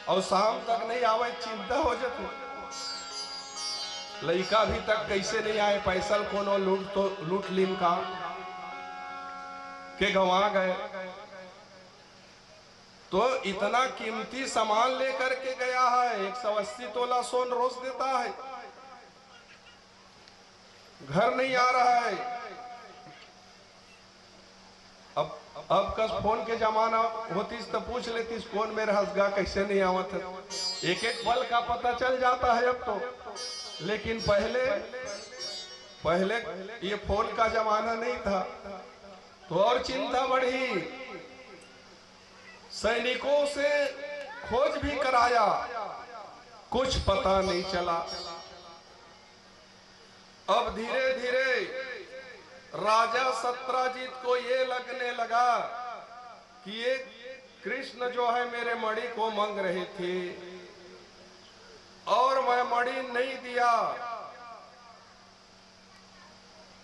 और शाम तक नहीं आवे चिंता हो जाती। लड़का भी तक कैसे नहीं आए, पैसा कोनो लूट लीन का के गंवा गए। तो इतना कीमती सामान लेकर के गया है, 180 तोला सोन रोज देता है, घर नहीं आ रहा है। अब कस फोन के जमाना होतीस तो पूछ लेतीस कौन मेरे हंसगा कैसे नहीं आवत है, एक एक पल का पता चल जाता है अब तो। लेकिन पहले ये फोन का जमाना नहीं था तो और चिंता बढ़ी। सैनिकों से खोज भी कराया, कुछ पता नहीं चला। अब धीरे धीरे राजा सत्राजित को ये लगने लगा कि ये कृष्ण जो है मेरे मणि को मांग रहे थे और मैं मणि नहीं दिया,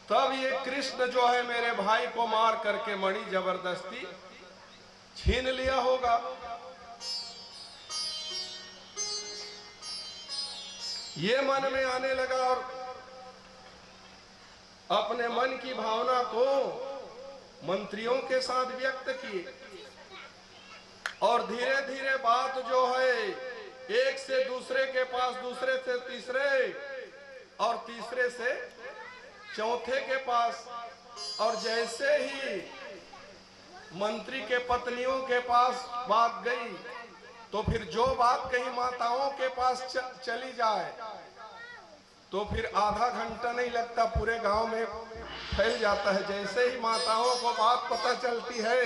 तब ये कृष्ण जो है मेरे भाई को मार करके मणि जबरदस्ती छीन लिया होगा। ये मन में आने लगा और अपने मन की भावना को मंत्रियों के साथ व्यक्त किए और धीरे धीरे बात जो है एक से दूसरे के पास, दूसरे से तीसरे और तीसरे से चौथे के पास, और जैसे ही मंत्री के पत्नियों के पास बात गई तो फिर जो बात कहीं माताओं के पास चली जाए तो फिर आधा घंटा नहीं लगता, पूरे गांव में फैल जाता है। जैसे ही माताओं को बात पता चलती है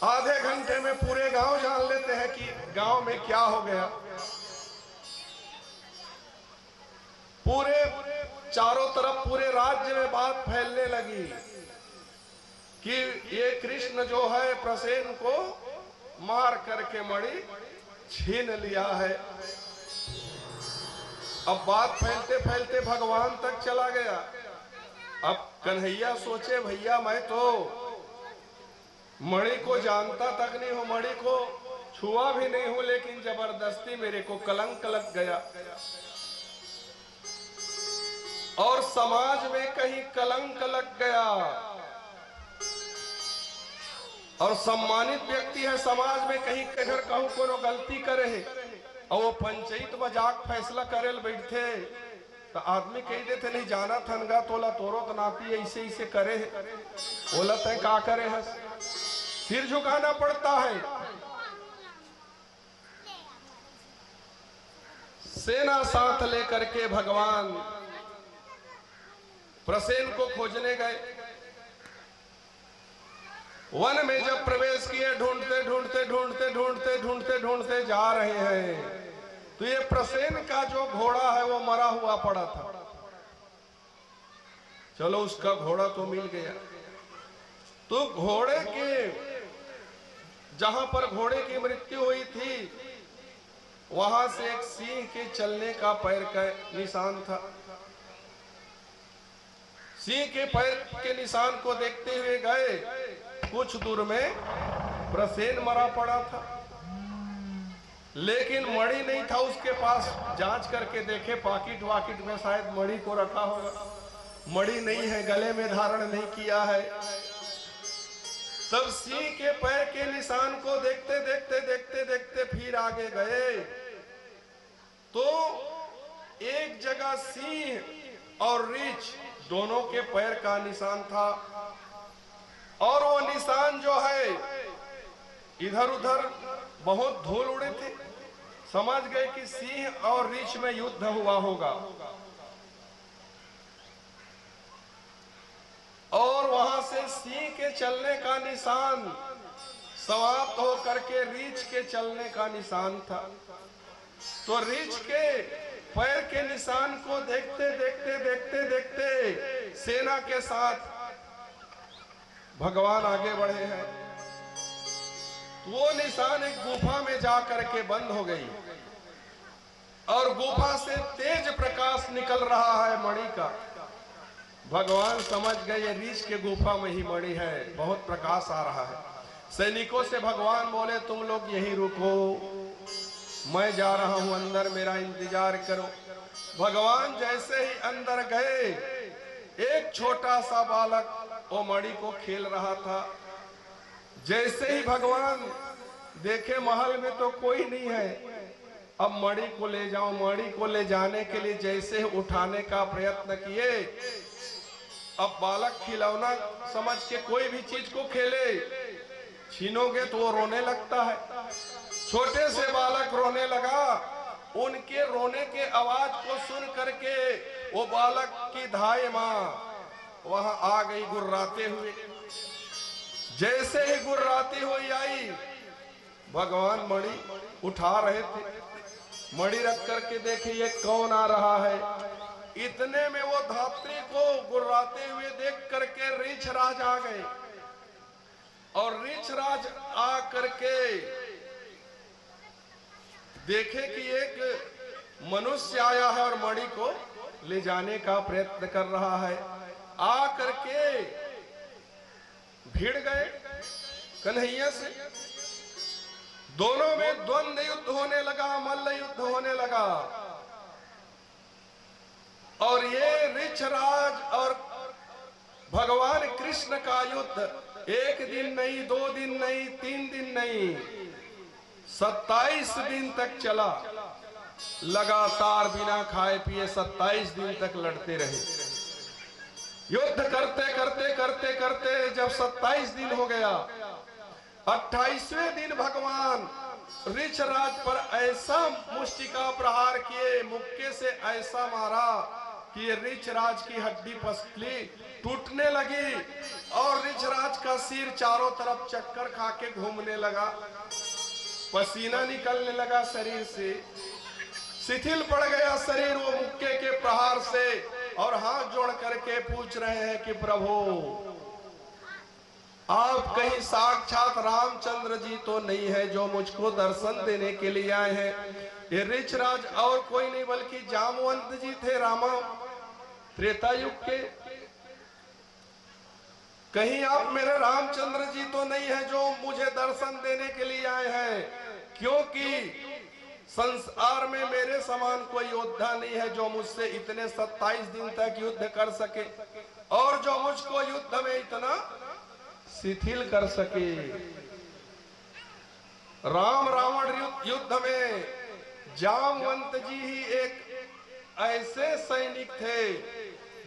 आधे घंटे में पूरे गांव जान लेते हैं कि गांव में क्या हो गया। पूरे चारों तरफ पूरे राज्य में बात फैलने लगी कि ये कृष्ण जो है प्रसेन को मार करके मणि छीन लिया है। अब बात फैलते फैलते भगवान तक चला गया। अब कन्हैया सोचे भैया मैं तो मणि को जानता तक नहीं हूं, मणि को छुआ भी नहीं हूं, लेकिन जबरदस्ती मेरे को कलंक लग गया और समाज में कहीं कलंक लग गया और सम्मानित व्यक्ति है समाज में, कहीं अगर कहूं कोनो गलती करे और वो पंचायत में जाक फैसला करे बैठे तो आदमी कह देते नहीं जाना थनगा तोला तोरो तो नाती ऐसे ऐसे करे है, बोला तय का करे है, सिर झुकाना पड़ता है। सेना साथ लेकर के भगवान प्रसेन को खोजने गए। वन में जब प्रवेश किए ढूंढते ढूंढते ढूंढते ढूंढते ढूंढते ढूंढते जा रहे हैं तो ये प्रसेन का जो घोड़ा है वो मरा हुआ पड़ा था। चलो उसका घोड़ा तो मिल गया। तो घोड़े के जहां पर घोड़े की मृत्यु हुई थी वहां से एक सिंह के चलने का पैर का निशान था। सिंह के पैर के निशान को देखते हुए गए, कुछ दूर में प्रसेन मरा पड़ा था लेकिन मणि नहीं था उसके पास। जांच करके देखे पाकिट वाकिट में शायद मणि को रखा होगा, मणि नहीं है, गले में धारण नहीं किया है। तब सिंह के पैर के निशान को देखते देखते देखते देखते फिर आगे गए तो एक जगह सिंह और रीछ दोनों के पैर का निशान था और वो निशान जो है इधर उधर बहुत धूल उड़े थे। समझ गए कि सिंह और रीछ में युद्ध हुआ होगा और वहां से सिंह के चलने का निशान समाप्त होकर के रीछ के चलने का निशान था। तो रीछ के पैर के निशान को देखते देखते देखते देखते सेना के साथ भगवान आगे बढ़े हैं। वो निशान एक गुफा में जाकर के बंद हो गई और गुफा से तेज प्रकाश निकल रहा है मणि का। भगवान समझ गए रीछ के गुफा में ही मणि है, बहुत प्रकाश आ रहा है। सैनिकों से भगवान बोले तुम लोग यहीं रुको, मैं जा रहा हूं अंदर, मेरा इंतजार करो। भगवान जैसे ही अंदर गए, एक छोटा सा बालक वो मणि को खेल रहा था। जैसे ही भगवान देखे महल में तो कोई नहीं है, अब मणि को ले जाओ। मणि को ले जाने के लिए जैसे उठाने का प्रयत्न किए, अब बालक खिलौना समझ के कोई भी चीज को खेले, छीनोगे तो वो रोने लगता है। छोटे से बालक रोने लगा। उनके रोने के आवाज को सुन करके वो बालक की धाई मां वहां आ गई गुर्राते हुए। जैसे ही गुर्राती हुई आई, भगवान मणि उठा रहे थे। मणि रख करके देखे ये कौन आ रहा है। इतने में वो धात्री को गुर्राते हुए देख करके रीछराज आ गए, और रीछराज आ करके देखे कि एक मनुष्य आया है और मणि को ले जाने का प्रयत्न कर रहा है। आ करके भिड़ गए कन्हैया से। दोनों में द्वंद्व युद्ध होने लगा, मल्ल युद्ध होने लगा। और ये ऋक्षराज और भगवान कृष्ण का युद्ध एक दिन नहीं, 2 दिन नहीं, 3 दिन नहीं, 27 दिन तक चला। लगातार बिना खाए पिए 27 दिन तक लड़ते रहे। युद्ध करते करते करते करते जब 27 दिन हो गया, 28वें दिन भगवान ऋक्षराज पर ऐसा मुष्टिका प्रहार किए, मुक्के से ऐसा मारा कि ऋक्षराज की हड्डी पसली टूटने लगी, और ऋक्षराज का सिर चारों तरफ चक्कर खा के घूमने लगा। पसीना निकलने लगा शरीर से, शिथिल पड़ गया शरीर वो मुक्के के प्रहार से। और हाथ जोड़ करके पूछ रहे हैं कि प्रभु, आप कहीं साक्षात रामचंद्र जी तो नहीं है जो मुझको दर्शन देने के लिए आए हैं? ये ऋक्षराज और कोई नहीं बल्कि जामवंत जी थे, रामा त्रेता युग के। कहीं आप मेरे रामचंद्र जी तो नहीं है जो मुझे दर्शन देने के लिए आए हैं? क्योंकि संसार में मेरे समान कोई योद्धा नहीं है जो मुझसे इतने 27 दिन तक युद्ध कर सके, और जो मुझको युद्ध में इतना शिथिल कर सके। राम रावण युद्ध में जामवंत जी ही एक ऐसे सैनिक थे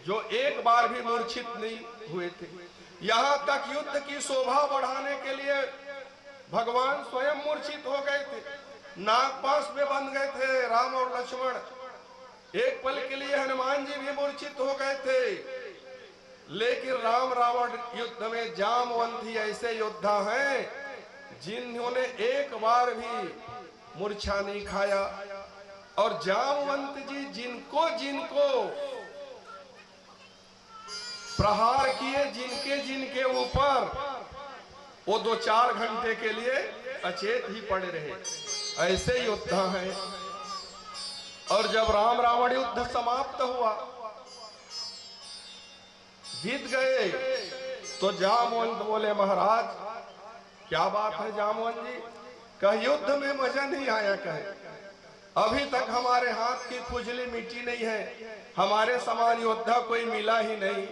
जो एक बार भी मूर्छित नहीं हुए थे। यहां तक युद्ध की शोभा बढ़ाने के लिए भगवान स्वयं मूर्छित हो गए थे, नागपाश में बंध गए थे राम और लक्ष्मण। एक पल के लिए हनुमान जी भी मूर्छित हो गए थे। लेकिन राम रावण युद्ध में जामवंत ही ऐसे योद्धा हैं जिन्होंने एक बार भी मूर्छा नहीं खाया। और जामवंत जी जिनको जिनको प्रहार किए, जिनके जिनके ऊपर, वो 2-4 घंटे के लिए अचेत ही पड़े रहे। ऐसे योद्धा हैं। और जब राम रावण युद्ध समाप्त हुआ, जीत गए, तो जामवंत बोले महाराज क्या बात है जामवंत जी, कह युद्ध में मजा नहीं आया? कहे अभी तक हमारे हाथ की खुजली मिटी नहीं है, हमारे समान योद्धा कोई मिला ही नहीं।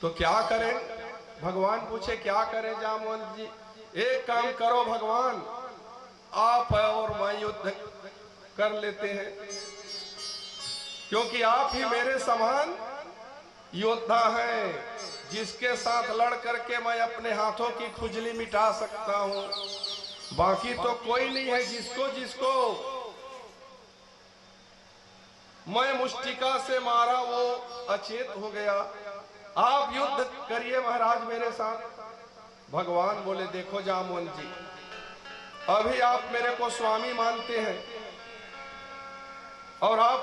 तो क्या करें? भगवान पूछे क्या करें जामवंत जी? एक काम करो भगवान, आप और मैं युद्ध कर लेते हैं, क्योंकि आप ही मेरे समान योद्धा हैं जिसके साथ लड़ करके मैं अपने हाथों की खुजली मिटा सकता हूं। बाकी तो कोई नहीं है जिसको जिसको मैं मुष्टिका से मारा वो अचेत हो गया। आप युद्ध करिए महाराज मेरे साथ। भगवान बोले देखो जामवंत जी, अभी आप मेरे को स्वामी मानते हैं और आप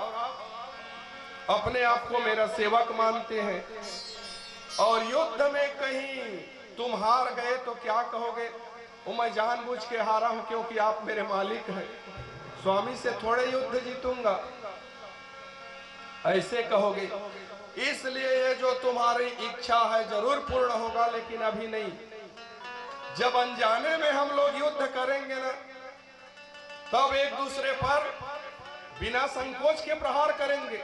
अपने आप को मेरा सेवक मानते हैं, और युद्ध में कहीं तुम हार गए तो क्या कहोगे? वो मैं जानबूझ के हारा हूं क्योंकि आप मेरे मालिक हैं, स्वामी से थोड़े युद्ध जीतूंगा, ऐसे कहोगे। इसलिए ये जो तुम्हारी इच्छा है जरूर पूर्ण होगा, लेकिन अभी नहीं। जब अनजाने में हम लोग युद्ध करेंगे ना, तब एक दूसरे पर बिना संकोच के प्रहार करेंगे।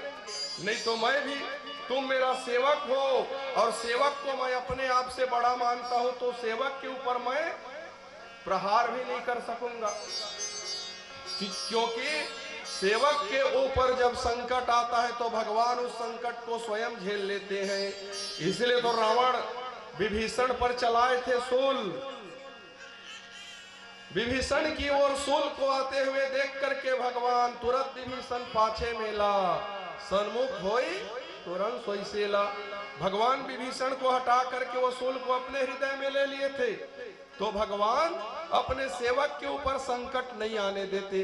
नहीं तो मैं भी, तुम मेरा सेवक हो और सेवक को मैं अपने आप से बड़ा मानता हूं, तो सेवक के ऊपर मैं प्रहार भी नहीं कर सकूंगा, क्योंकि सेवक के ऊपर जब संकट आता है तो भगवान उस संकट को स्वयं झेल लेते हैं। इसलिए तो रावण विभीषण पर चलाए थे सूल। विभीषण की ओर सूल को आते हुए देख करके भगवान तुरंत विभीषण पाछे मेला, सन्मुख होई तुरंत सोईसेला। भगवान विभीषण को हटा करके वो सूल को अपने हृदय में ले लिए थे, तो भगवान अपने सेवक के ऊपर संकट नहीं आने देते।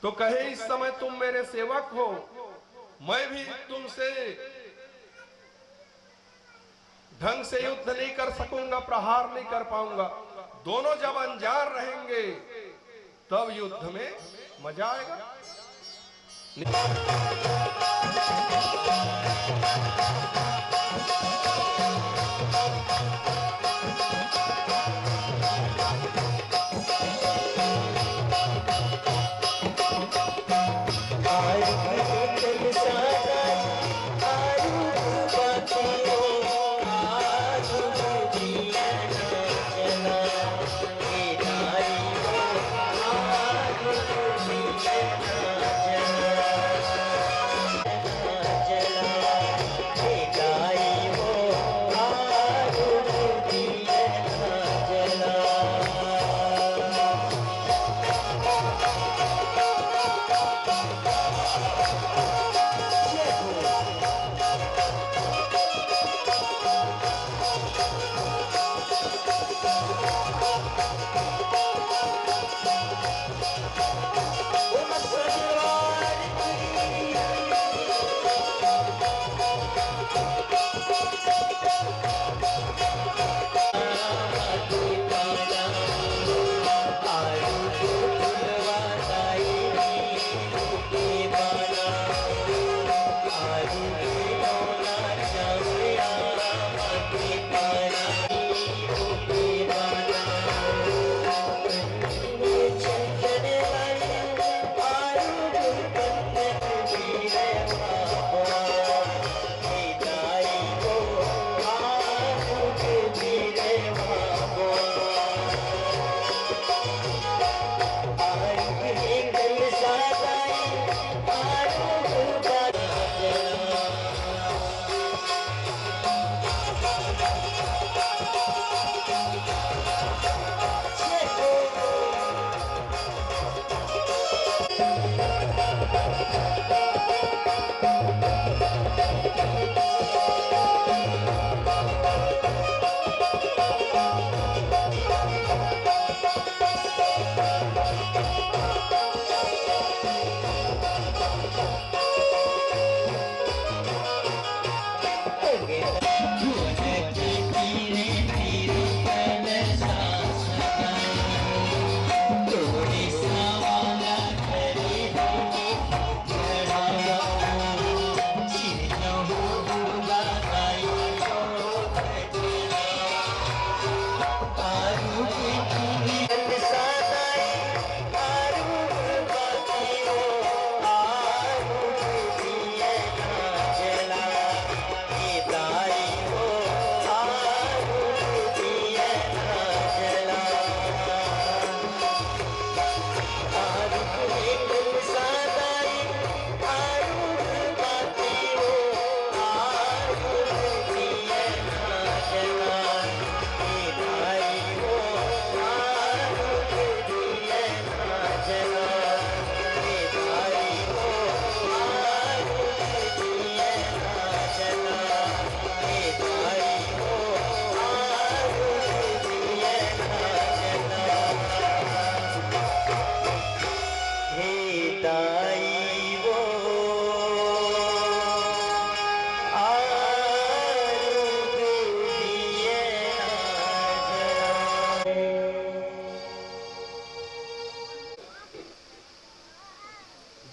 तो कहे इस समय तुम मेरे सेवक हो, मैं भी तुमसे ढंग से युद्ध नहीं कर सकूंगा, प्रहार नहीं कर पाऊंगा। दोनों जब अंजार रहेंगे तब युद्ध में मजा आएगा।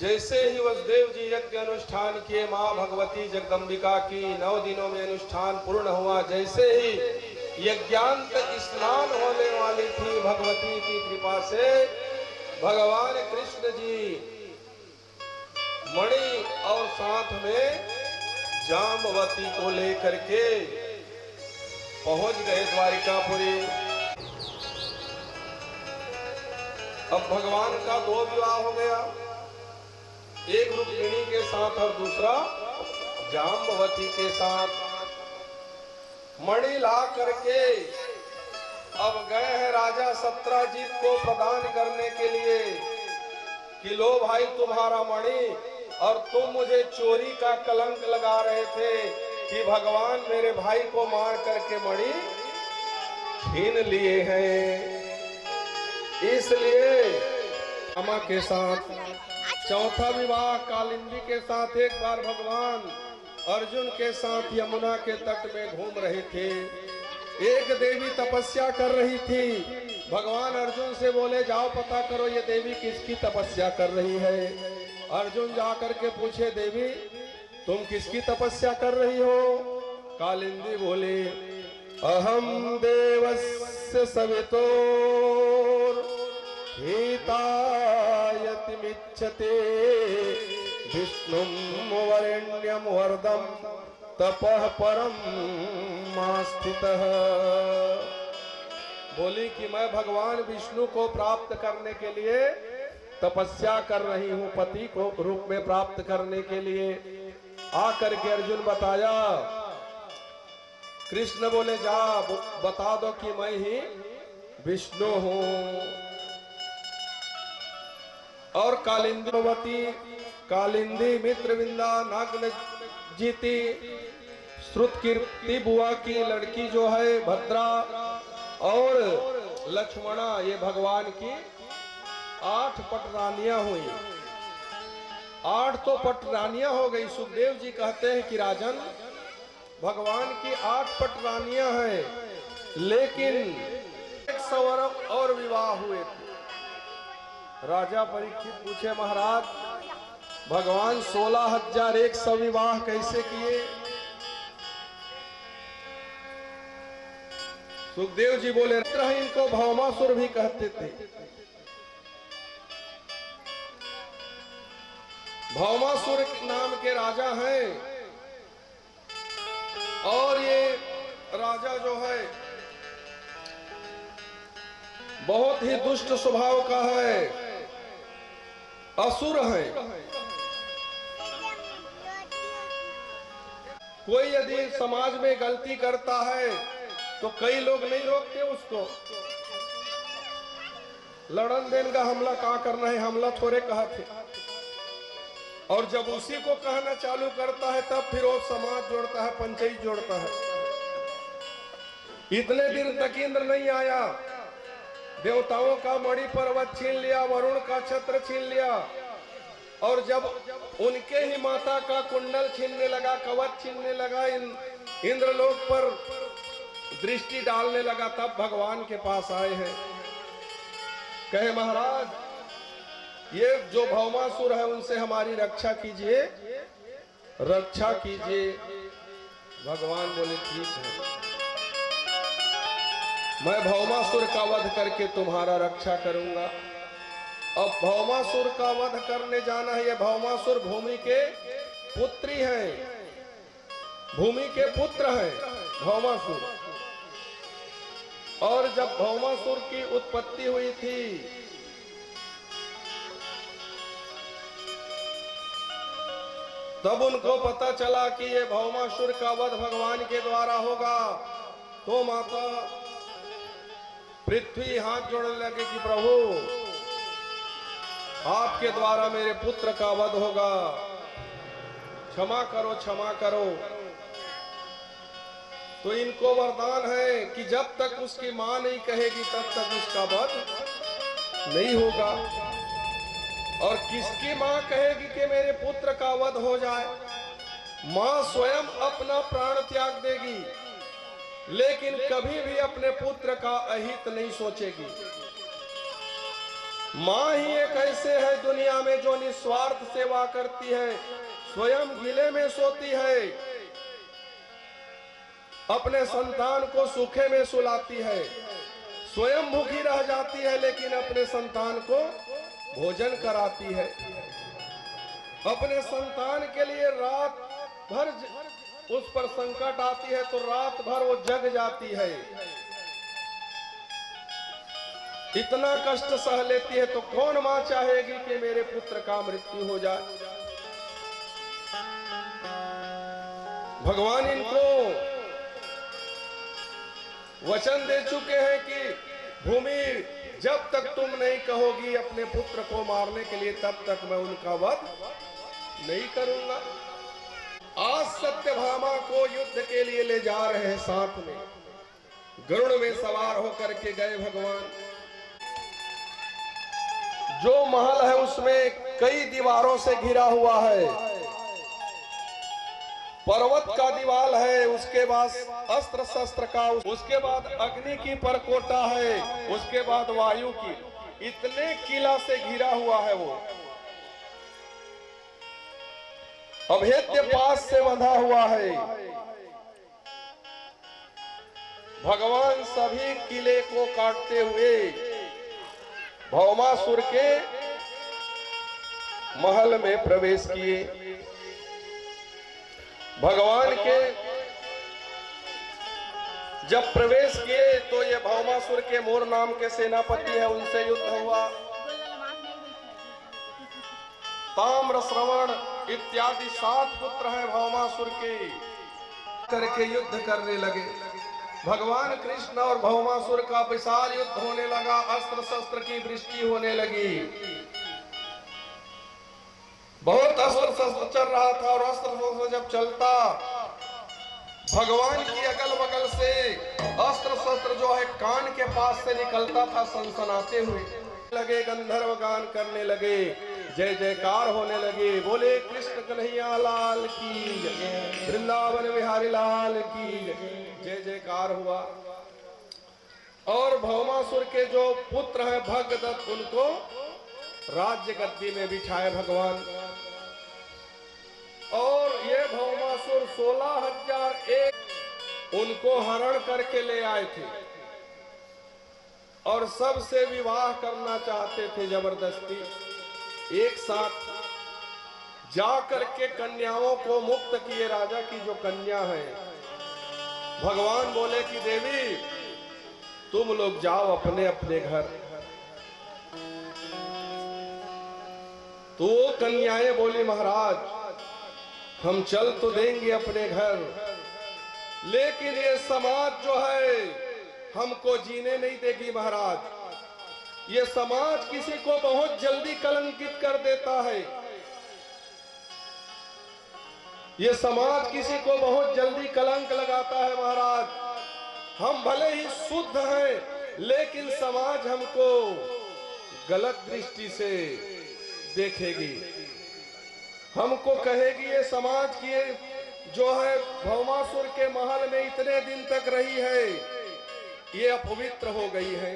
जैसे ही वसुदेव जी यज्ञ अनुष्ठान किए, माँ भगवती जगदम्बिका की 9 दिनों में अनुष्ठान पूर्ण हुआ। जैसे ही यज्ञांत स्नान होने वाली थी, भगवती की कृपा से भगवान कृष्ण जी मणि और साथ में जाम्बवती को लेकर के पहुंच गए द्वारिकापुरी। अब भगवान का दो विवाह हो गया, एक रुक्मिणी के साथ और दूसरा जाम्बवती के साथ। मणि ला करके अब गए हैं राजा सत्राजीत को प्रदान करने के लिए कि लो भाई तुम्हारा मणि, और तुम मुझे चोरी का कलंक लगा रहे थे कि भगवान मेरे भाई को मार करके मणि छीन लिए हैं। इसलिए अमा के साथ चौथा विवाह कालिंदी के साथ एक बार भगवान अर्जुन के साथ यमुना के तट में घूम रहे थे। एक देवी तपस्या कर रही थी। भगवान अर्जुन से बोले जाओ पता करो ये देवी किसकी तपस्या कर रही है। अर्जुन जाकर के पूछे देवी तुम किसकी तपस्या कर रही हो। कालिंदी बोले अहम देवस्य सवितोर हितायतिमिच्छते विष्णुं वरेण्यं वरदं तपः परम स्थितः। बोली कि मैं भगवान विष्णु को प्राप्त करने के लिए तपस्या कर रही हूँ, पति को रूप में प्राप्त करने के लिए। आकर के अर्जुन बताया, कृष्ण बोले जा बता दो कि मैं ही विष्णु हूँ। और कालिंदी मित्रविंदा नागन जीती श्रुतकीर्ति बुआ की लड़की जो है भद्रा और लक्ष्मणा, ये भगवान की 8 पटरानियां हुई। 8 तो पटरानियां हो गई। सुखदेव जी कहते हैं कि राजन भगवान की 8 पटरानियां हैं, लेकिन 100 और विवाह हुए थे। राजा परीक्षित पूछे महाराज भगवान 16,100 विवाह कैसे किए। सुखदेव जी बोले इनको भौमासुर भी कहते थे। भौमासुर नाम के राजा हैं, और ये राजा जो है बहुत ही दुष्ट स्वभाव का है, असुर है। कोई यदि समाज में गलती करता है तो कई लोग नहीं रोकते उसको। लड़न देन का हमला कहाँ करना है, हमला थोड़े कहा थे। और जब उसी को कहना चालू करता है तब फिर वो समाज जोड़ता है, पंचायत जोड़ता है। इतने दिन तक इंद्र नहीं आया, देवताओं का मणि पर्वत छीन लिया, वरुण का छत्र छीन लिया, और जब उनके ही माता का कुंडल छीनने लगा, कवच छीनने लगा, इंद्रलोक पर दृष्टि डालने लगा, तब भगवान के पास आए हैं। कहे महाराज ये जो भौमासुर है उनसे हमारी रक्षा कीजिए, रक्षा कीजिए। भगवान बोले ठीक है, मैं भौमासुर का वध करके तुम्हारा रक्षा करूंगा। अब भौमासुर का वध करने जाना है। ये भौमासुर भूमि के पुत्री हैं, भूमि के पुत्र हैं भौमासुर। और जब भौमासुर की उत्पत्ति हुई थी तब उनको पता चला कि ये भौमासुर का वध भगवान के द्वारा होगा। तो माता पृथ्वी हाथ जोड़ने लगे कि प्रभु आपके द्वारा मेरे पुत्र का वध होगा, क्षमा करो क्षमा करो। तो इनको वरदान है कि जब तक उसकी मां नहीं कहेगी तब तक उसका वध नहीं होगा। और किसकी मां कहेगी कि मेरे पुत्र का वध हो जाए? मां स्वयं अपना प्राण त्याग देगी, लेकिन कभी भी अपने पुत्र का अहित नहीं सोचेगी। मां ही एक ऐसे है दुनिया में जो निस्वार्थ सेवा करती है, स्वयं गिले में सोती है, अपने संतान को सूखे में सुलाती है, स्वयं भूखी रह जाती है लेकिन अपने संतान को भोजन कराती है, अपने संतान के लिए रात भर उस पर संकट आती है तो रात भर वो जग जाती है, इतना कष्ट सह लेती है, तो कौन मां चाहेगी कि मेरे पुत्र का मृत्यु हो जाए। भगवान इनको वचन दे चुके हैं कि भूमि जब तक तुम नहीं कहोगी अपने पुत्र को मारने के लिए, तब तक मैं उनका वध नहीं करूंगा। आज सत्यभामा को युद्ध के लिए ले जा रहे हैं, साथ में गरुड़ में सवार होकर के गए भगवान। जो महल है उसमें कई दीवारों से घिरा हुआ है, पर्वत का दीवार है, उसके बाद अस्त्र शस्त्र का, उसके बाद अग्नि की परकोटा है, उसके बाद वायु की, इतने किला से घिरा हुआ है वो। अभेद्य पास से बंधा हुआ है। भगवान सभी किले को काटते हुए भौमासुर के महल में प्रवेश किए। भगवान के जब प्रवेश किए तो ये भौमासुर के मोर नाम के सेनापति है, उनसे युद्ध हुआ। ताम्र, श्रवण इत्यादि 7 पुत्र हैं भौमासुर के, करके युद्ध करने लगे। भगवान कृष्ण और भौमासुर का विशाल युद्ध होने लगा, अस्त्र शस्त्र की वृष्टि होने लगी। बहुत अस्त्र शस्त्र चल रहा था और अस्त्र शस्त्र जब चलता, भगवान की अगल बगल से अस्त्र शस्त्र जो है कान के पास से निकलता था, सनसनाते हुए लगे, गंधर्व गान करने लगे, जय जयकार होने लगे, बोले कृष्ण कन्हैया लाल की जय, वृंदावन बिहारी लाल की जय जयकार हुआ। और भौमासुर के जो पुत्र हैं भगदत्त, उनको राज्य गद्दी में बिठाए भगवान। और ये भौमासुर 16,001 उनको हरण करके ले आए थे और सबसे विवाह करना चाहते थे जबरदस्ती। एक साथ जाकर के कन्याओं को मुक्त किए, राजा की जो कन्या है। भगवान बोले कि देवी तुम लोग जाओ अपने अपने घर। तो वो कन्याएं बोली महाराज हम चल तो देंगे अपने घर, लेकिन ये समाज जो है हमको जीने नहीं देगी महाराज। ये समाज किसी को बहुत जल्दी कलंकित कर देता है, ये समाज किसी को बहुत जल्दी कलंक लगाता है महाराज। हम भले ही शुद्ध हैं, लेकिन समाज हमको गलत दृष्टि से देखेगी, हमको कहेगी ये समाज की जो है भौमासुर के महल में इतने दिन तक रही है, ये अपवित्र हो गई है।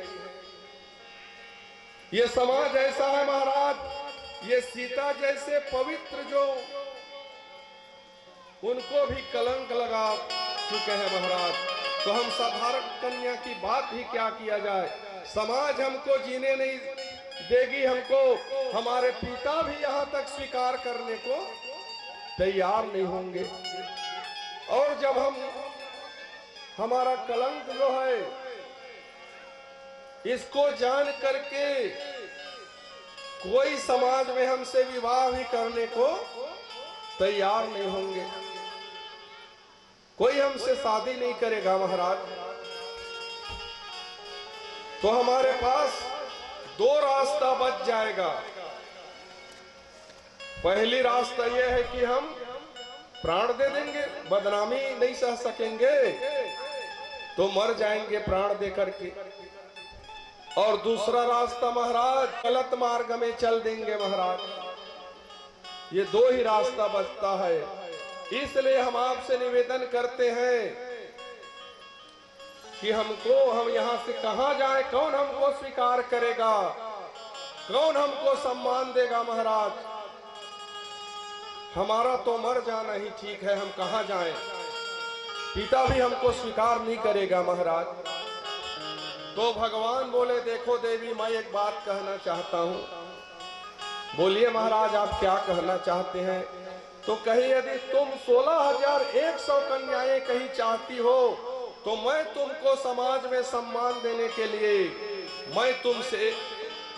ये समाज ऐसा है महाराज, ये सीता जैसे पवित्र जो उनको भी कलंक लगा चुके हैं महाराज। तो हम साधारण कन्या की बात ही क्या किया जाए, समाज हमको जीने नहीं देगी, हमको हमारे पिता भी यहाँ तक स्वीकार करने को तैयार नहीं होंगे। और जब हम हमारा कलंक जो है इसको जान करके कोई समाज में हमसे विवाह भी करने को तैयार नहीं होंगे, कोई हमसे शादी नहीं करेगा महाराज। तो हमारे पास 2 रास्ता बच जाएगा। पहली रास्ता यह है कि हम प्राण दे देंगे, बदनामी नहीं सह सकेंगे तो मर जाएंगे प्राण दे करके। और दूसरा रास्ता महाराज गलत मार्ग में चल देंगे महाराज। ये 2 ही रास्ता बचता है। इसलिए हम आपसे निवेदन करते हैं कि हम यहाँ से कहां जाएं, कौन हमको स्वीकार करेगा, कौन हमको सम्मान देगा महाराज। हमारा तो मर जाना ही ठीक है, हम कहां जाएं, पिता भी हमको स्वीकार नहीं करेगा महाराज। तो भगवान बोले देखो देवी मैं एक बात कहना चाहता हूं, बोलिए महाराज आप क्या कहना चाहते हैं? तो कही यदि तुम 16,100 कन्याएं कहीं चाहती हो तो मैं तुमको समाज में सम्मान देने के लिए मैं तुमसे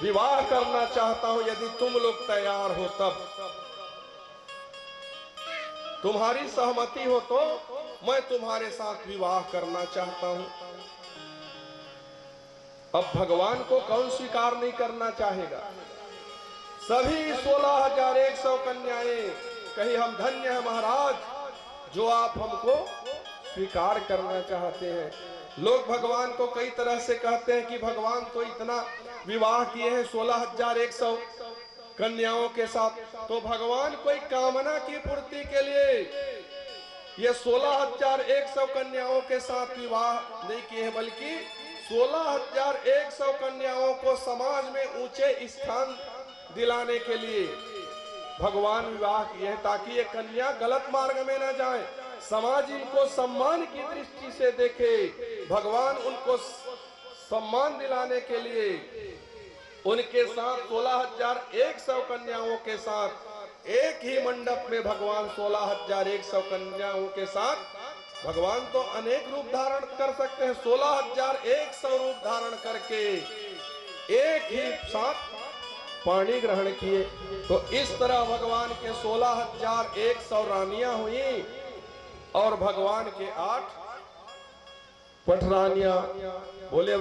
विवाह करना चाहता हूं, यदि तुम लोग तैयार हो तब, तुम्हारी सहमति हो तो मैं तुम्हारे साथ विवाह करना चाहता हूं। अब भगवान को कौन स्वीकार नहीं करना चाहेगा? सभी 16,100 कन्याएं कही हम धन्य हैं महाराज जो आप हमको स्वीकार करना चाहते हैं। लोग भगवान को कई तरह से कहते हैं कि भगवान तो इतना विवाह किए हैं 16,100 कन्याओं के साथ, तो भगवान कोई कामना की पूर्ति के लिए ये 16,100 कन्याओं के साथ विवाह नहीं किए हैं, बल्कि 16,100 कन्याओं को समाज में ऊंचे स्थान दिलाने के लिए भगवान विवाह किए हैं, ताकि ये कन्या गलत मार्ग में न जाए, समाज इनको सम्मान की दृष्टि से देखे। भगवान उनको सम्मान दिलाने के लिए उनके साथ 16,100 कन्याओं के साथ एक ही मंडप में भगवान 16,100 कन्याओं के साथ, भगवान तो अनेक रूप धारण कर सकते हैं, 16,100 रूप धारण करके एक ही साथ पानी ग्रहण किए। तो इस तरह भगवान के 16,100 रानियां हुई और भगवान के 8 पटरानियां। बोले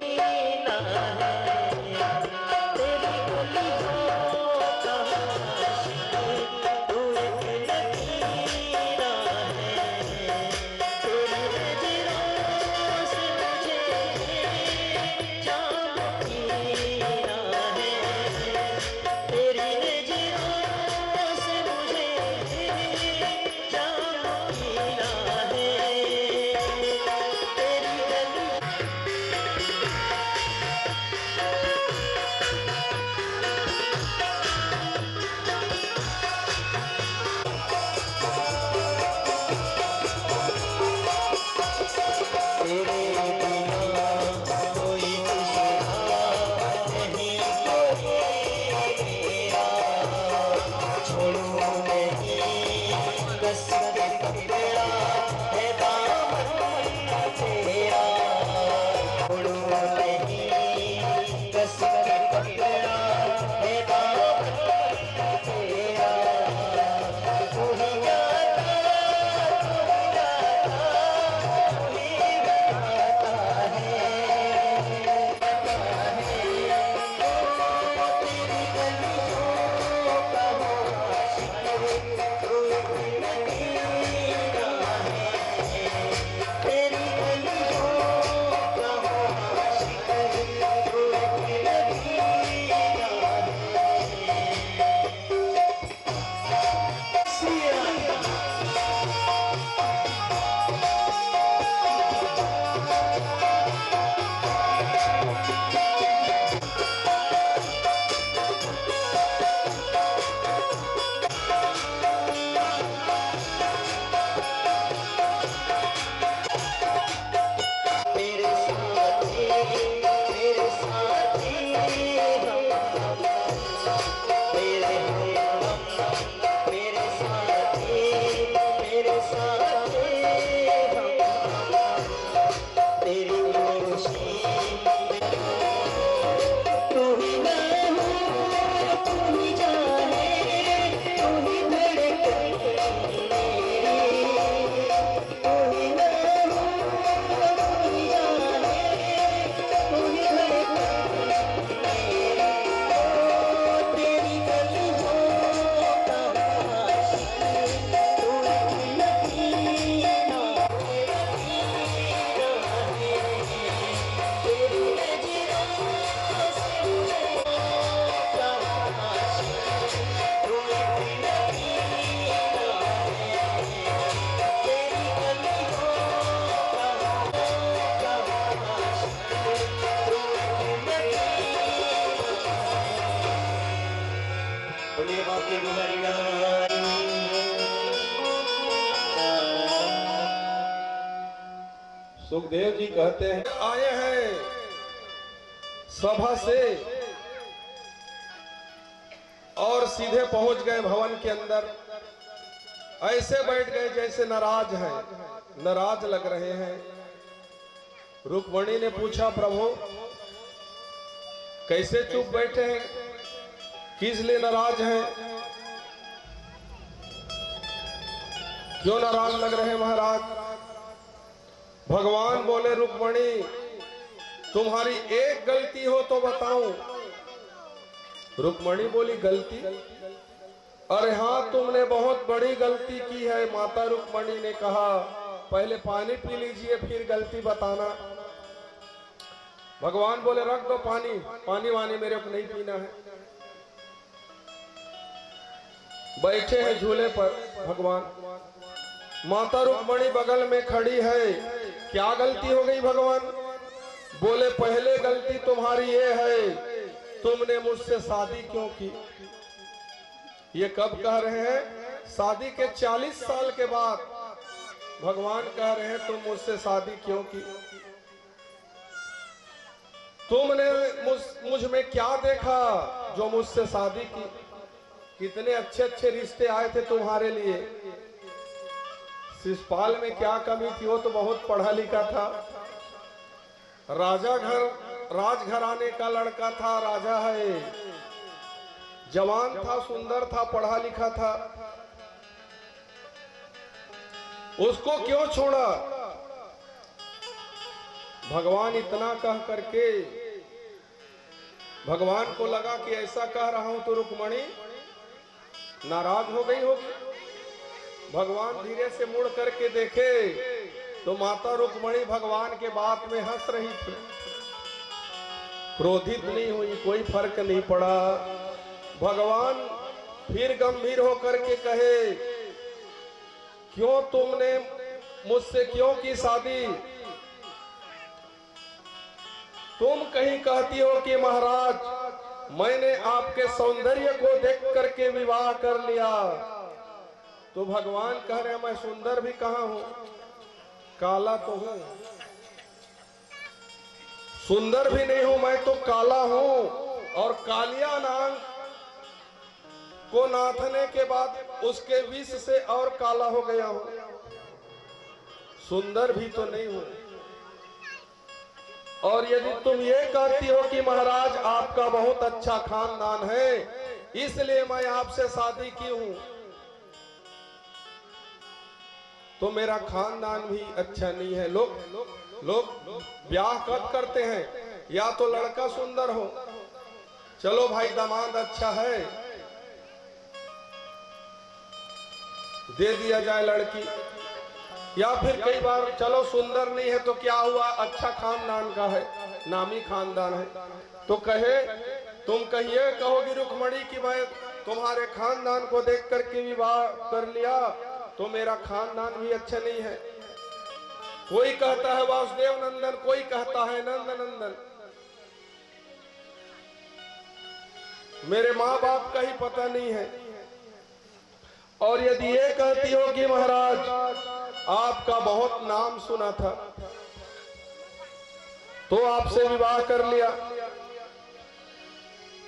सुखदेव जी कहते हैं आए हैं सभा से और सीधे पहुंच गए भवन के अंदर। ऐसे बैठ गए जैसे नाराज हैं, नाराज लग रहे हैं। रुक्मणी ने पूछा, प्रभु कैसे चुप बैठे हैं, किस लिए नाराज हैं, क्यों नाराज लग रहे हैं महाराज? भगवान बोले, रुक्मणी तुम्हारी एक गलती हो तो बताऊं। रुक्मणी बोली, गलती? अरे हाँ, तुमने बहुत बड़ी गलती की है। माता रुक्मणी ने कहा, पहले पानी पी लीजिए फिर गलती बताना। भगवान बोले, रख दो पानी, पानी वानी मेरे को नहीं पीना है। बैठे हैं झूले पर भगवान, माता रुक्मणी बगल में खड़ी है। क्या गलती हो गई भगवान? बोले, पहले गलती तुम्हारी ये है, तुमने मुझसे शादी क्यों की? ये कब कह रहे हैं? शादी के 40 साल के बाद भगवान कह रहे हैं, तुम मुझसे शादी क्यों की? तुमने मुझ में क्या देखा जो मुझसे शादी की? कितने अच्छे अच्छे रिश्ते आए थे तुम्हारे लिए। शिषपाल में क्या कमी थी? वो तो बहुत पढ़ा लिखा था, राजघराने का लड़का था, राजा है, जवान था, सुंदर था, पढ़ा लिखा था। उसको क्यों छोड़ा? भगवान इतना कह करके भगवान को लगा कि ऐसा कह रहा हूं तो रुक्मणी नाराज हो गई होगी। भगवान धीरे से मुड़ करके देखे तो माता रुक्मणी भगवान के बात में हंस रही थी, क्रोधित नहीं हुई, कोई फर्क नहीं पड़ा। भगवान फिर गंभीर होकर के कहे, क्यों तुमने मुझसे क्यों की शादी? तुम कहीं कहती हो कि महाराज मैंने आपके सौंदर्य को देख करके विवाह कर लिया, तो भगवान कह रहे हैं, मैं सुंदर भी कहाँ हूं, काला तो हूं, सुंदर भी नहीं हूं, मैं तो काला हूं। और कालिया नाग को नाथने के बाद उसके विष से और काला हो गया हूं, सुंदर भी तो नहीं हूं। और यदि तुम ये कहती हो कि महाराज आपका बहुत अच्छा खानदान है, इसलिए मैं आपसे शादी की हूं, तो मेरा खानदान भी अच्छा नहीं है। लोग ब्याह कब करते हैं? या तो लड़का सुंदर हो, चलो भाई दामाद अच्छा है, दे दिया जाए लड़की, या फिर कई बार चलो सुंदर नहीं है तो क्या हुआ, अच्छा खानदान का है, नामी खानदान है, तो तुम कहिए कहोगी रुक्मणी कि मैं तुम्हारे खानदान को देख करके विवाह कर लिया, तो मेरा खानदान भी अच्छा नहीं है। कोई कहता है वासुदेव नंदन, कोई कहता है नंद नंदन, मेरे माँ बाप का ही पता नहीं है। और यदि ये कहती हो कि महाराज आपका बहुत नाम सुना था तो आपसे विवाह कर लिया,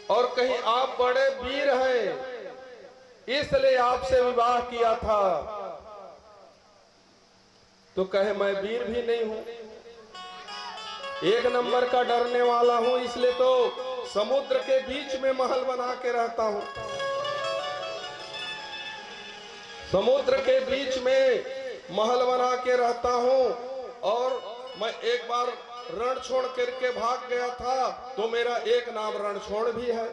और कहीं आप बड़े वीर हैं इसलिए आपसे विवाह किया था, तो कहे मैं वीर भी नहीं हूं, एक नंबर का डरने वाला हूं, इसलिए तो समुद्र के बीच में महल बना के रहता हूं, समुद्र के बीच में महल बना के रहता हूं। और मैं एक बार रण छोड़ करके भाग गया था, तो मेरा एक नाम रणछोड़ भी है,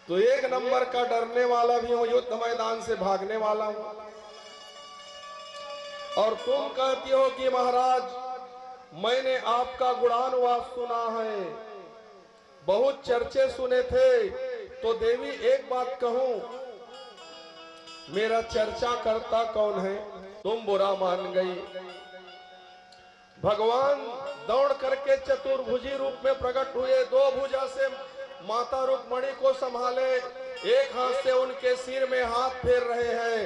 तो एक नंबर का डरने वाला भी हूं, युद्ध मैदान से भागने वाला हूं। और तुम कहती हो कि महाराज मैंने आपका गुणानुवाद सुना है, बहुत चर्चे सुने थे, तो देवी एक बात कहूं, मेरा चर्चा करता कौन है? तुम बुरा मान गई। भगवान दौड़ करके चतुर्भुजी रूप में प्रकट हुए, दो भुजा से माता रुक्मणी को संभाले, एक हाथ से उनके सिर में हाथ फेर रहे हैं,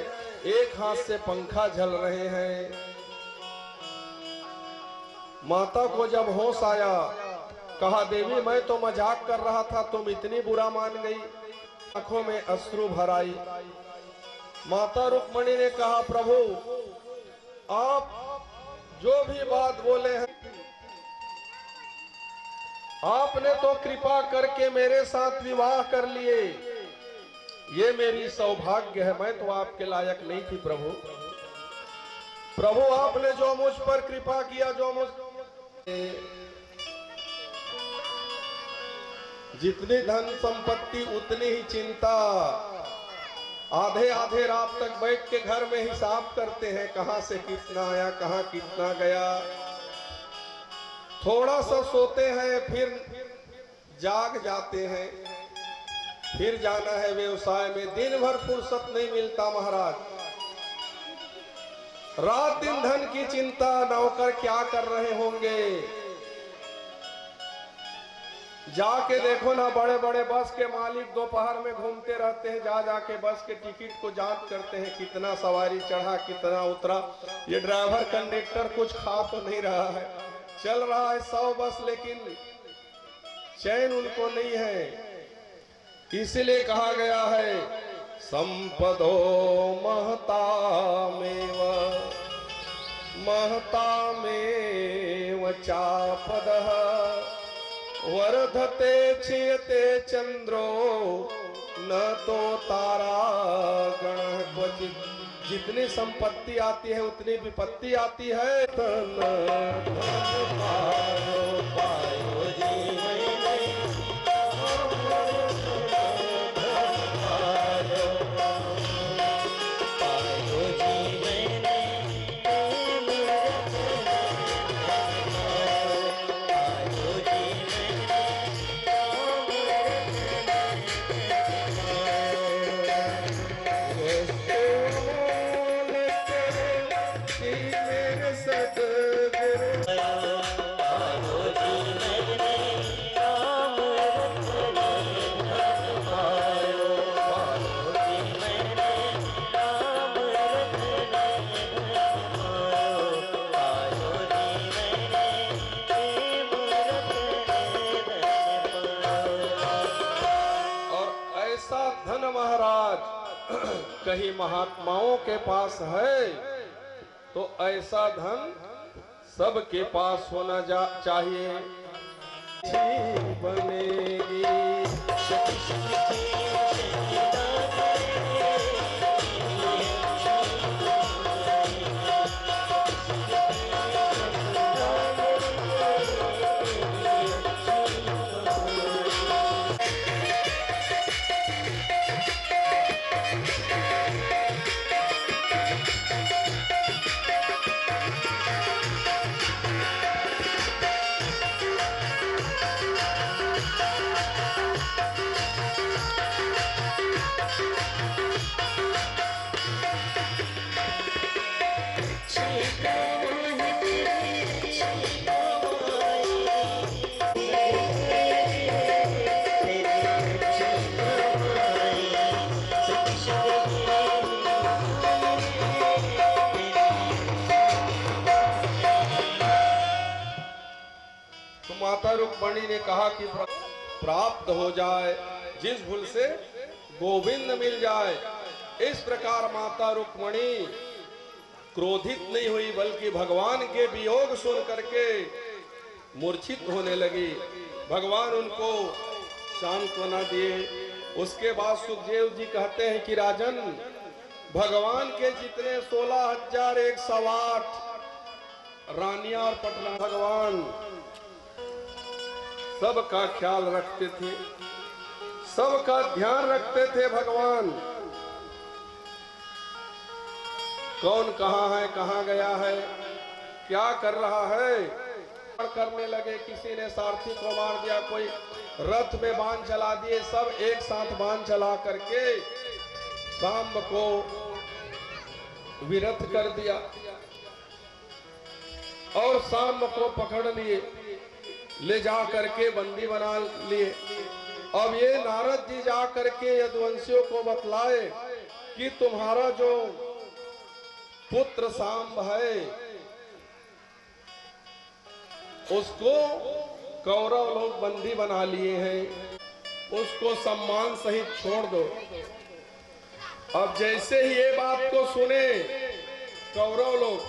एक हाथ से पंखा झल रहे हैं। माता को जब होश आया कहा देवी मैं तो मजाक कर रहा था, तुम इतनी बुरा मान गई। आंखों में अश्रु भर आई। माता रुक्मणी ने कहा प्रभु आप जो भी बात बोले हैं, आपने तो कृपा करके मेरे साथ विवाह कर लिए, ये मेरी सौभाग्य है। मैं तो आपके लायक नहीं थी प्रभु। प्रभु आपने जो मुझ पर कृपा किया, जो मुझ जितनी धन संपत्ति उतनी ही चिंता। आधे आधे रात तक बैठ के घर में हिसाब करते हैं, कहां से कितना आया, कहां कितना गया। थोड़ा सा सोते हैं, फिर जाग जाते हैं, फिर जाना है व्यवसाय में। दिन भर फुर्सत नहीं मिलता महाराज। रात दिन धन की चिंता, नौकर क्या कर रहे होंगे। जाके देखो ना, बड़े बड़े बस के मालिक दोपहर में घूमते रहते हैं, जा जाके बस के टिकट को जांच करते हैं, कितना सवारी चढ़ा, कितना उतरा। ये ड्राइवर कंडक्टर कुछ खा तो नहीं रहा है, चल रहा है 100 बस, लेकिन चैन उनको नहीं है। इसीलिए कहा गया है संपदो महतामेव चापदः वर्धते क्षीयते चंद्रो न तो तारा गण क्वचित्। जितनी संपत्ति आती है उतनी विपत्ति आती है। कहीं महात्माओं के पास है तो ऐसा धन सबके पास होना चाहिए। बनेगी माता रुक्मणी ने कहा कि प्राप्त हो जाए, जिस भूल से गोविंद मिल जाए। इस प्रकार माता रुक्मणी क्रोधित नहीं हुई, बल्कि भगवान के वियोग सुन करके मूर्छित होने लगी। भगवान उनको सांत्वना दिए। उसके बाद सुखदेव जी कहते हैं कि राजन, भगवान के जितने 16,108 रानियां और पटना, भगवान सबका ख्याल रखते थे, सबका ध्यान रखते थे। भगवान कौन कहाँ है, कहाँ गया है, क्या कर रहा है, करने लगे। किसी ने सारथी को मार दिया, कोई रथ में बाण चला दिए, सब एक साथ बाण चला करके सांब को विरथ कर दिया और सांब को पकड़ लिए, ले जा करके बंदी बना लिए। अब ये नारद जी जा करके यदुवंशियों को बतलाए कि तुम्हारा जो पुत्र सांब है उसको कौरव लोग बंदी बना लिए हैं, उसको सम्मान सहित छोड़ दो। अब जैसे ही ये बात को सुने कौरव लोग,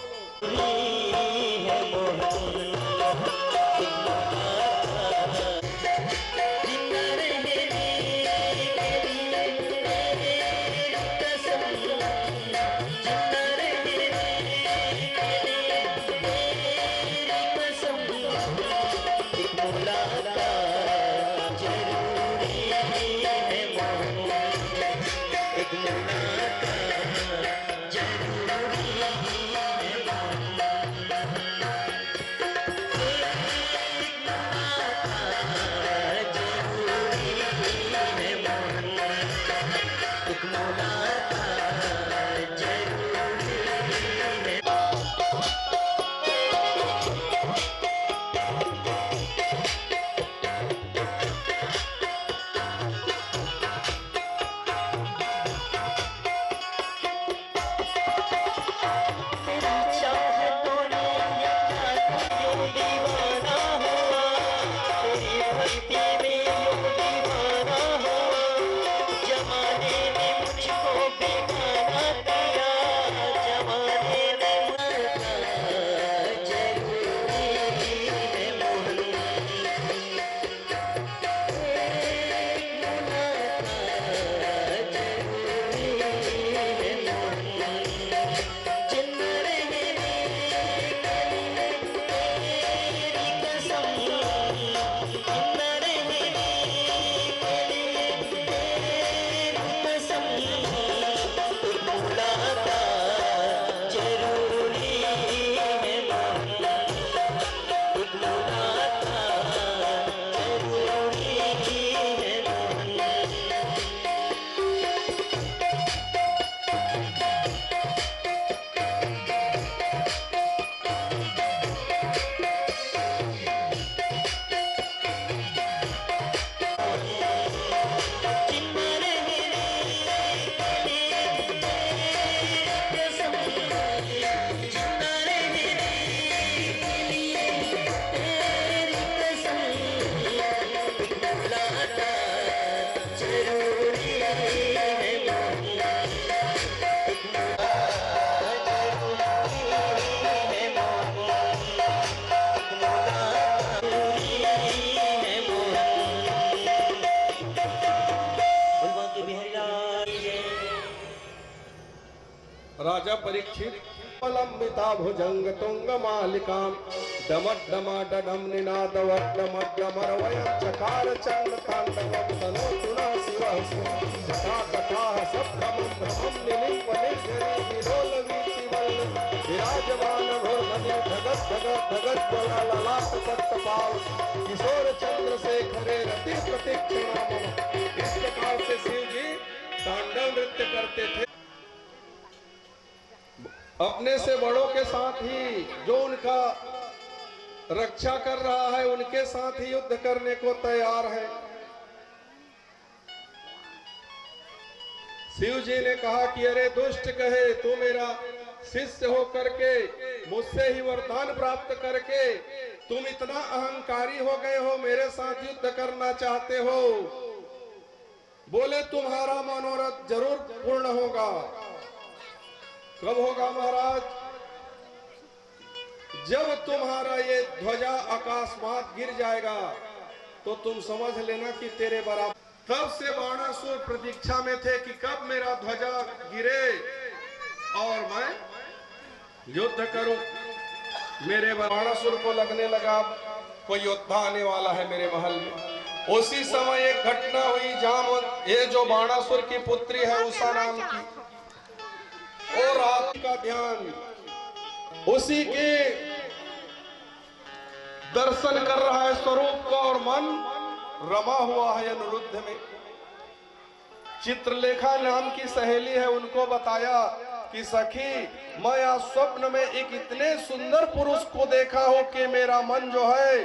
राजा परीक्षित लंबिता भुजंग तुंग मालिकां डमड्डमा डडम निनाद वड्डमड्डमरवयं चकार चंड तांडवं तनोतुना शिवः कथा कथाः सप्तमं निलिंग वनिर्जरी विलोल वीचिवल्ल विराजमान घोरमणि धगत धगत धगत ज्वला ललाट पट्टपाल किशोर चंद्रशेखरे रति प्रतीक्षणा मम। इस प्रकार से शिव जी तांडव नृत्य करते थे। अपने से बड़ों के साथ ही जो उनका रक्षा कर रहा है उनके साथ ही युद्ध करने को तैयार है। शिव जी ने कहा कि अरे दुष्ट कहे, तू मेरा शिष्य हो करके मुझसे ही वरदान प्राप्त करके तुम इतना अहंकारी हो गए हो, मेरे साथ युद्ध करना चाहते हो। बोले तुम्हारा मनोरथ जरूर पूर्ण होगा। कब होगा महाराज? जब तुम्हारा ये ध्वजा आकाशमात गिर जाएगा तो तुम समझ लेना कि तेरे बराबर। तब से बाणासुर प्रतीक्षा में थे कि कब मेरा ध्वजा गिरे और मैं युद्ध करूं। मेरे बाणासुर को लगने लगा कोई योद्धा आने वाला है मेरे महल में। उसी समय एक घटना हुई जहां ये जो बाणासुर की पुत्री है उषा नाम की, और रात का ध्यान उसी के दर्शन कर रहा है स्वरूप का और मन रमा हुआ है अनिरुद्ध में। चित्रलेखा नाम की सहेली है, उनको बताया कि सखी मैं आज स्वप्न में एक इतने सुंदर पुरुष को देखा हो कि मेरा मन जो है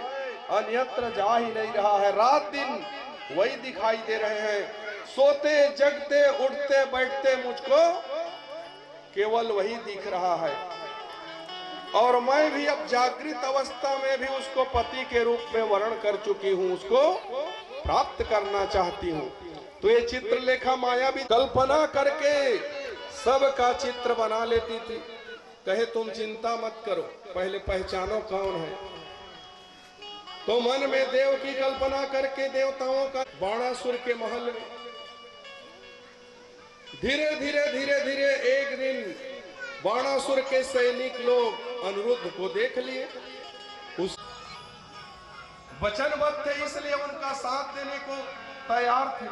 अन्यत्र जा ही नहीं रहा है। रात दिन वही दिखाई दे रहे हैं, सोते जगते उठते बैठते मुझको केवल वही दिख रहा है। और मैं भी अब जागृत अवस्था में भी उसको पति के रूप में वर्ण कर चुकी हूँ, उसको प्राप्त करना चाहती हूँ। तो ये चित्रलेखा माया भी कल्पना करके सबका चित्र बना लेती थी। कहे तुम चिंता मत करो, पहले पहचानो कौन है। तो मन में देव की कल्पना करके देवताओं का बाणासुर के महल में धीरे धीरे धीरे धीरे एक दिन बाणासुर के सैनिक लोग अनिरुद्ध को देख लिए। उस वचनबद्ध थे, इसलिए उनका साथ देने को तैयार थे।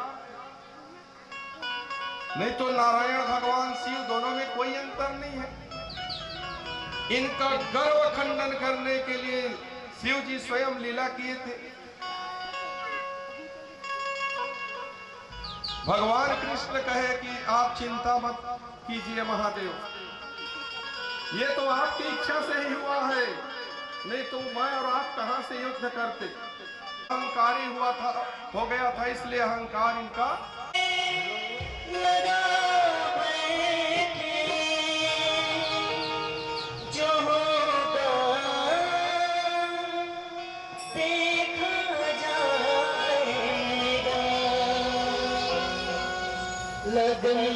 नहीं तो नारायण भगवान शिव दोनों में कोई अंतर नहीं है। इनका गर्व खंडन करने के लिए शिव जी स्वयं लीला किए थे। भगवान कृष्ण कहे कि आप चिंता मत कीजिए महादेव, ये तो आपकी इच्छा से ही हुआ है, नहीं तो मैं और आप कहां से युद्ध करते। अहंकारी हुआ था, हो गया था, इसलिए अहंकार इनका जो होगा देखा जाएगा। लगन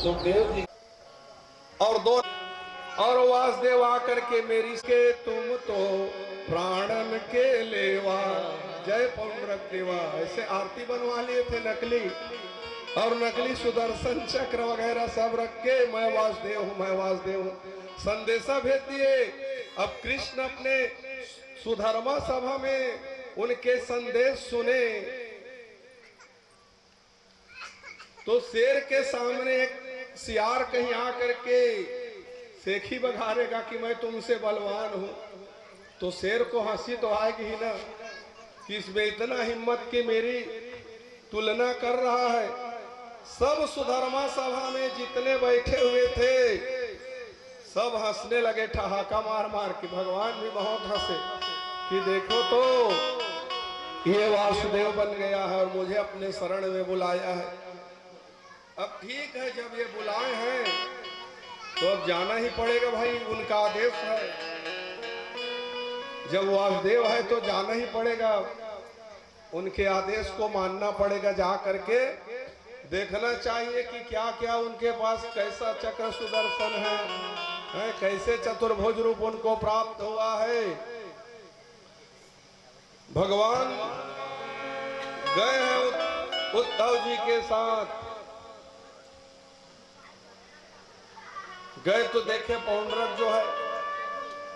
सुखदेव जी और दो और वासुदेव आकर के मेरी के तुम तो प्राणन के लेवा, जय पौंडरक देवा, ऐसे आरती बनवा लिए थे नकली, और नकली सुदर्शन चक्र वगैरह सब रख के मैं वासुदेव हूँ, मैं वासुदेव हूँ, संदेशा भेज दिए। अब कृष्ण अपने सुधर्मा सभा में उनके संदेश सुने तो शेर के सामने एक सियार कहीं आकर के सेखी बघारेगा कि मैं तुमसे बलवान हूं, तो शेर को हंसी तो आएगी ही ना कि इसमें इतना हिम्मत की मेरी तुलना कर रहा है। सब सुधर्मा सभा में जितने बैठे हुए थे सब हंसने लगे ठहाका मार मार के। भगवान भी बहुत हंसे कि देखो तो ये वासुदेव बन गया है और मुझे अपने शरण में बुलाया है। अब ठीक है, जब ये बुलाए हैं तो अब जाना ही पड़ेगा भाई, उनका आदेश है, जब वासुदेव है तो जाना ही पड़ेगा, उनके आदेश को मानना पड़ेगा। जा करके देखना चाहिए कि क्या क्या उनके पास कैसा चक्र सुदर्शन है, कैसे चतुर्भुज रूप उनको प्राप्त हुआ है। भगवान गए हैं उद्धव जी के साथ, गए तो देखे पौंडरक जो है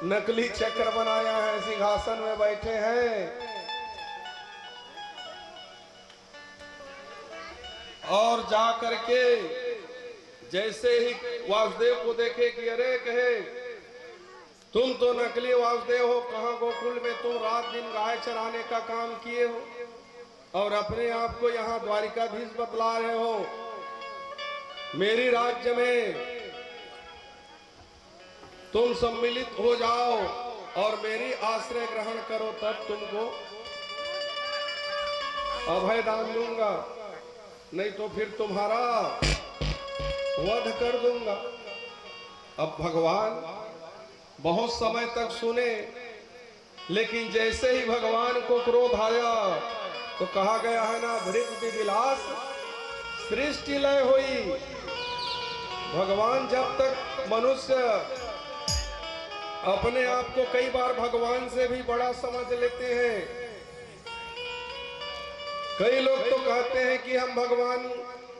नकली चक्र बनाया है, सिंहासन में बैठे हैं, और जा करके जैसे ही वासुदेव को देखे कि अरे कहे तुम तो नकली वासुदेव हो, कहां गोकुल में तुम रात दिन गाय चराने का काम किए हो और अपने आप को यहाँ द्वारिकाधीश बतला रहे हो। मेरी राज्य में तुम सम्मिलित हो जाओ और मेरी आश्रय ग्रहण करो, तब तुमको अभय दान दूंगा, नहीं तो फिर तुम्हारा वध कर दूंगा। अब भगवान बहुत समय तक सुने, लेकिन जैसे ही भगवान को क्रोध आया तो कहा गया है ना, धृति विलास सृष्टि लय हुई। भगवान जब तक मनुष्य अपने आप को कई बार भगवान से भी बड़ा समझ लेते हैं, कई लोग तो कहते हैं कि हम भगवान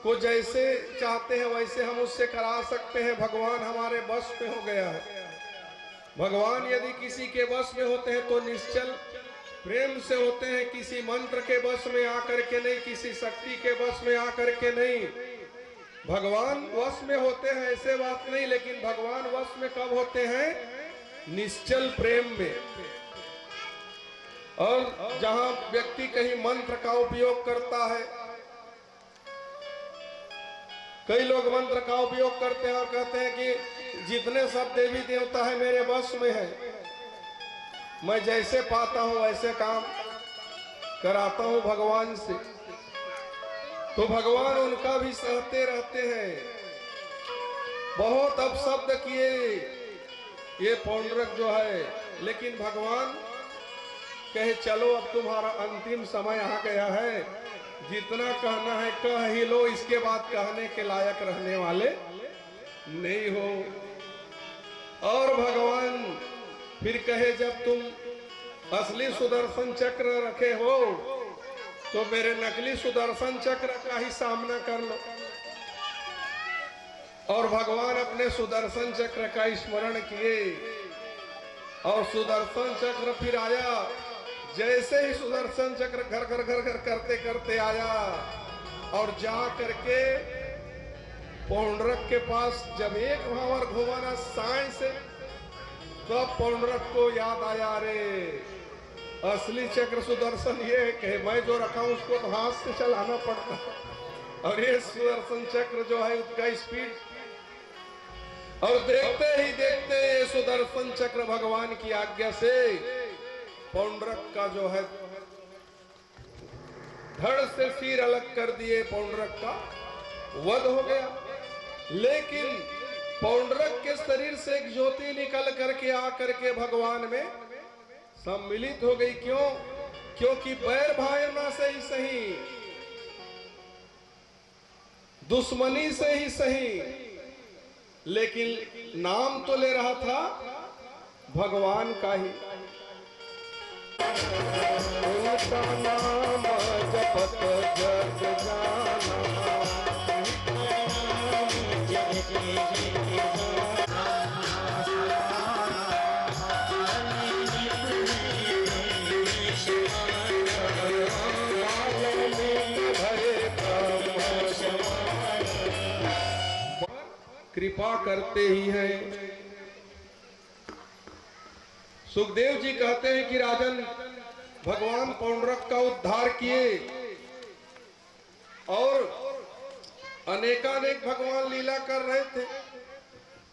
को जैसे चाहते हैं वैसे हम उससे करा सकते हैं, भगवान हमारे वश में हो गया है। भगवान यदि किसी के वश में होते हैं तो निश्चल प्रेम से होते हैं, किसी मंत्र के वश में आकर के नहीं, किसी शक्ति के वश में आकर के नहीं। भगवान वश में होते हैं ऐसे बात नहीं, लेकिन भगवान वश में कब होते हैं? निश्चल प्रेम में। और जहां व्यक्ति कहीं मंत्र का उपयोग करता है, कई लोग मंत्र का उपयोग करते हैं और कहते हैं कि जितने सब देवी देवता है मेरे वश में है, मैं जैसे पाता हूं वैसे काम कराता हूं भगवान से, तो भगवान उनका भी सहते रहते हैं। बहुत अपशब्द किए ये पौंडरक जो है, लेकिन भगवान कहे चलो अब तुम्हारा अंतिम समय आ गया है, जितना कहना है कह ही लो, इसके बाद कहने के लायक रहने वाले नहीं हो। और भगवान फिर कहे जब तुम असली सुदर्शन चक्र रखे हो तो मेरे नकली सुदर्शन चक्र का ही सामना कर लो। और भगवान अपने सुदर्शन चक्र का स्मरण किए और सुदर्शन चक्र फिर आया। जैसे ही सुदर्शन चक्र घर घर घर घर करते करते आया और जा करके पौंडरक के पास जब एक भावर घुमाना साई से, तब पौंडरक को याद आया, रे असली चक्र सुदर्शन ये है कि मैं जो रखा हूं उसको तो हाथ से चलाना पड़ता, और ये सुदर्शन चक्र जो है उसका स्पीड। और देखते ही देखते ये सुदर्शन चक्र भगवान की आज्ञा से पौंडरक का जो है धड़ से सिर अलग कर दिए, पौंडरक का वध हो गया। लेकिन पौंडरक के शरीर से एक ज्योति निकल करके आकर के भगवान में सम्मिलित हो गई। क्यों? क्योंकि पैर भावना से ही सही दुश्मनी से ही सही, लेकिन नाम तो ले रहा था भगवान का ही। उनका नाम जपत जग जाना, कृपा करते ही हैं। सुखदेव जी कहते हैं कि राजन, भगवान पौंड्रक का उद्धार किए और अनेकानेक भगवान लीला कर रहे थे।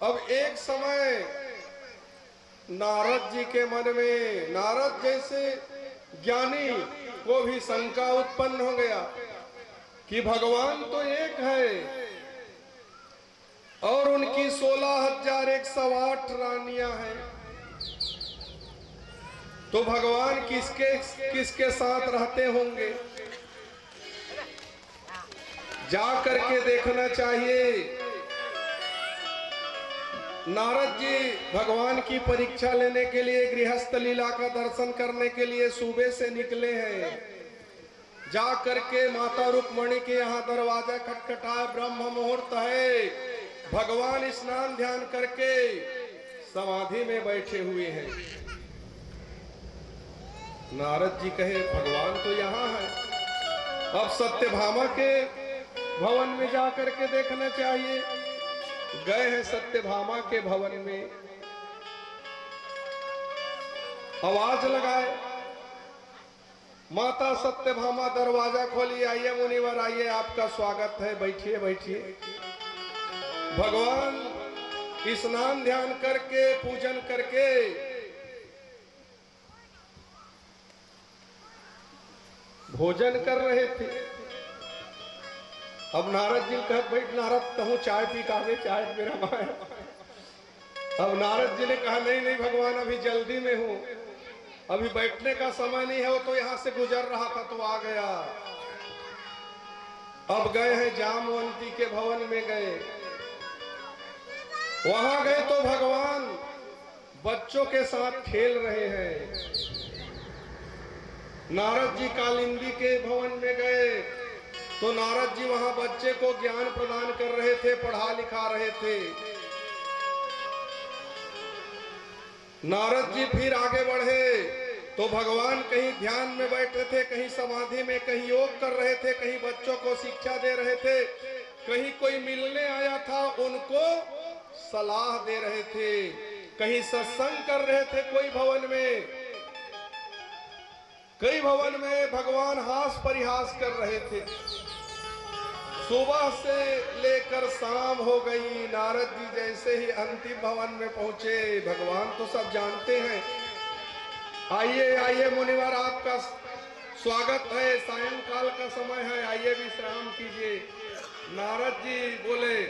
अब एक समय नारद जी के मन में, नारद जैसे ज्ञानी को भी शंका उत्पन्न हो गया कि भगवान तो एक है और उनकी 16,108 रानियां हैं, तो भगवान किसके किसके साथ रहते होंगे, जा करके देखना चाहिए। नारद जी भगवान की परीक्षा लेने के लिए, गृहस्थ लीला का दर्शन करने के लिए सुबह से निकले हैं। जा करके माता रुक्मणी के यहाँ दरवाजा खटखटाए, ब्रह्म मुहूर्त है, भगवान स्नान ध्यान करके समाधि में बैठे हुए हैं। नारद जी कहे भगवान तो यहाँ है, अब सत्यभामा के भवन में जा करके देखना चाहिए। गए हैं सत्यभामा के भवन में, आवाज लगाए, माता सत्यभामा दरवाजा खोली, आइए मुनिवर आइए, आपका स्वागत है, बैठिए बैठिए। भगवान स्नान ध्यान करके पूजन करके भोजन कर रहे थे। अब नारद जी कह बैठ, नारद कहूँ चाय पी कावे, चाय मेरा माया। अब नारद जी ने कहा नहीं नहीं भगवान, अभी जल्दी में हूँ, अभी बैठने का समय नहीं है, वो तो यहाँ से गुजर रहा था तो आ गया। अब गए हैं जामवंती के भवन में गए, वहां गए तो भगवान बच्चों के साथ खेल रहे हैं। नारद जी कालिंदी के भवन में गए तो नारद जी वहां बच्चे को ज्ञान प्रदान कर रहे थे, पढ़ा लिखा रहे थे। नारद जी फिर आगे बढ़े तो भगवान कहीं ध्यान में बैठे थे, कहीं समाधि में, कहीं योग कर रहे थे, कहीं बच्चों को शिक्षा दे रहे थे, कहीं कोई मिलने आया था उनको सलाह दे रहे थे, कहीं सत्संग कर रहे थे। कोई भवन में, कई भवन में भगवान हास परिहास कर रहे थे। सुबह से लेकर शाम हो गई, नारद जी जैसे ही अंतिम भवन में पहुंचे, भगवान तो सब जानते हैं, आइए आइए मुनिवर, आपका स्वागत है, सायंकाल का समय है, आइए विश्राम कीजिए। नारद जी बोले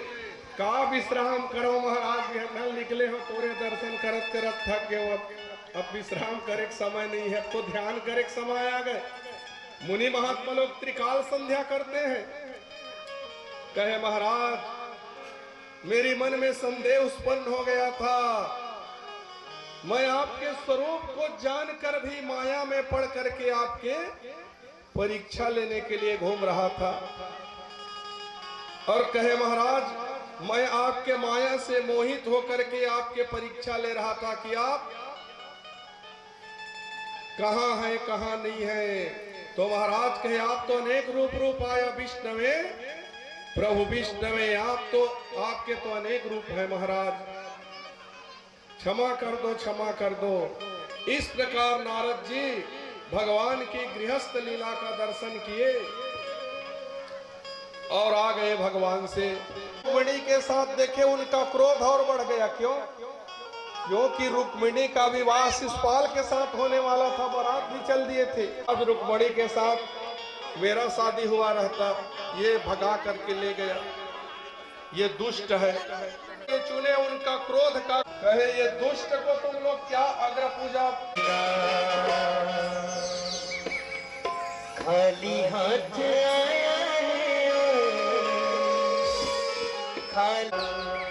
का विश्राम करो महाराज, विहंगल निकले हो, तोरे दर्शन करत करत थक गए, अब विश्राम करे समय नहीं है, तो ध्यान करे समय आ गए। मुनि महात्मा लोग त्रिकाल संध्या करते हैं। कहे महाराज मेरी मन में संदेह उत्पन्न हो गया था, मैं आपके स्वरूप को जानकर भी माया में पड़ करके आपके परीक्षा लेने के लिए घूम रहा था। और कहे महाराज मैं आपके माया से मोहित होकर के आपके परीक्षा ले रहा था कि आप कहाँ है कहाँ नहीं है। तो महाराज कहे आप तो अनेक रूप आया विष्णवे प्रभु विष्णवे, आप तो आपके तो अनेक रूप है महाराज, क्षमा कर दो क्षमा कर दो। इस प्रकार नारद जी भगवान की गृहस्थ लीला का दर्शन किए और आ गए भगवान से। रुक्मिणी के साथ देखे उनका क्रोध और बढ़ गया। क्यों? क्योंकि रुक्मिणी का विवाह शिशुपाल के साथ होने वाला था, बारात भी चल दिए थे। अब रुक्मिणी के साथ मेरा शादी हुआ रहता, ये भगा करके ले गया, ये दुष्ट है। ये चुने उनका क्रोध का, कहे ये दुष्ट को तुम लोग क्या अग्र पूजा खाली हाथ आया है खान